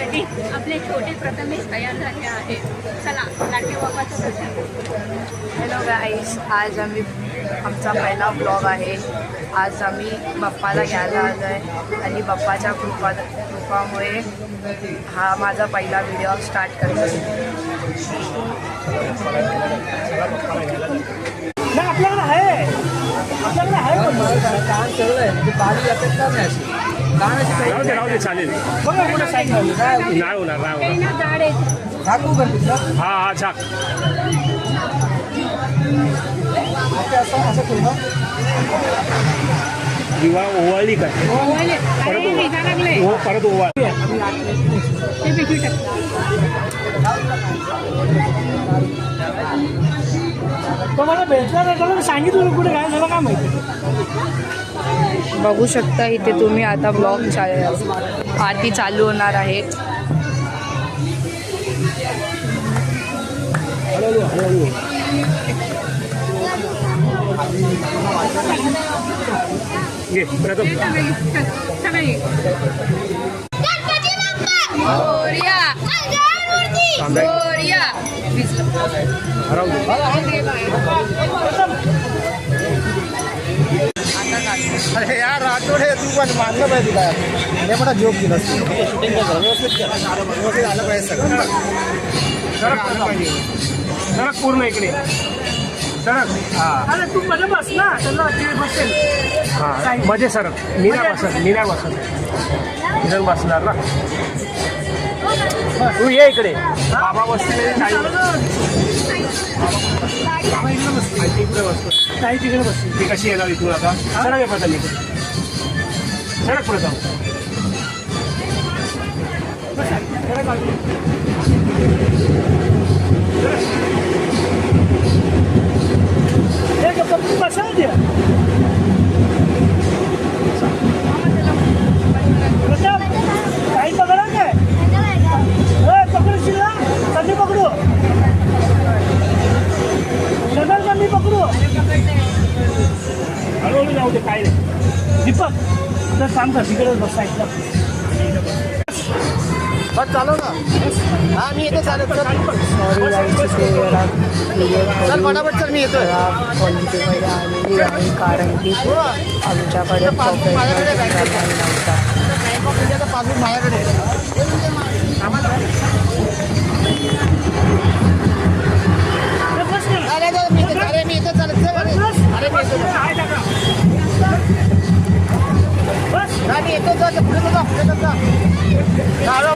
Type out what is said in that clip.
करण्यासाठी आपले छोटे प्रथमेश तयार झाले आहे. चला लाटके बाप्पाचं दर्शन. हॅलो गाईस, आज आमचा पहिला ब्लॉग आहे. आज आम्ही बाप्पाला घ्यायला आलो आहे आणि बाप्पाच्या कृपामुळे हा माझा पहिला व्हिडिओ स्टार्ट करतो. चालेल नाही होणार हा छाक किंवा ओवाळली काय परत ओवाळ तो मला भेटला नाही, सांगितलं कुठे काय झालं काय माहिती. बघू शकता इथे तुम्ही आता ब्लॉग आरती चालू होणार आहे. घे प्रथम अरे यार राठोड तू पण मानलं पाहिजे तुला. हे मला जोक दिला शूटिंग व्यवस्थित आलं पाहिजे सगळं. सरक पूर्ण इकडे सरक. अरे तू मध्ये बस ना, त्यांना बसेल. हां मध्ये सरक. मी नाही बसत इथं बसणार ना. तू ये इकडे. बाबा बसतील तिकडे बस. ती कशी येणार इथून आता. सरक आहे प्रथम इकडे. सरक प्रथम. बसा द्या. काही पकडा काय पकडशील ना. कमी पकडू सगळं कमी पकडू. हळूहळू जाऊ दे काय नाही. दीपक तर सांग का तिकडे बसायचं. बस चालव ना. हा मी येतो चालत. सॉरी गाईस, ते जरा चल फटाफट चल मी येतोय. क्वालिटीमध्ये आलेली आहे कारण की आमच्याकडे प्रोफेशनल नव्हता. पासबुक माझ्याकडे अरे मी येतो चालत. अरे मी येतो पुढे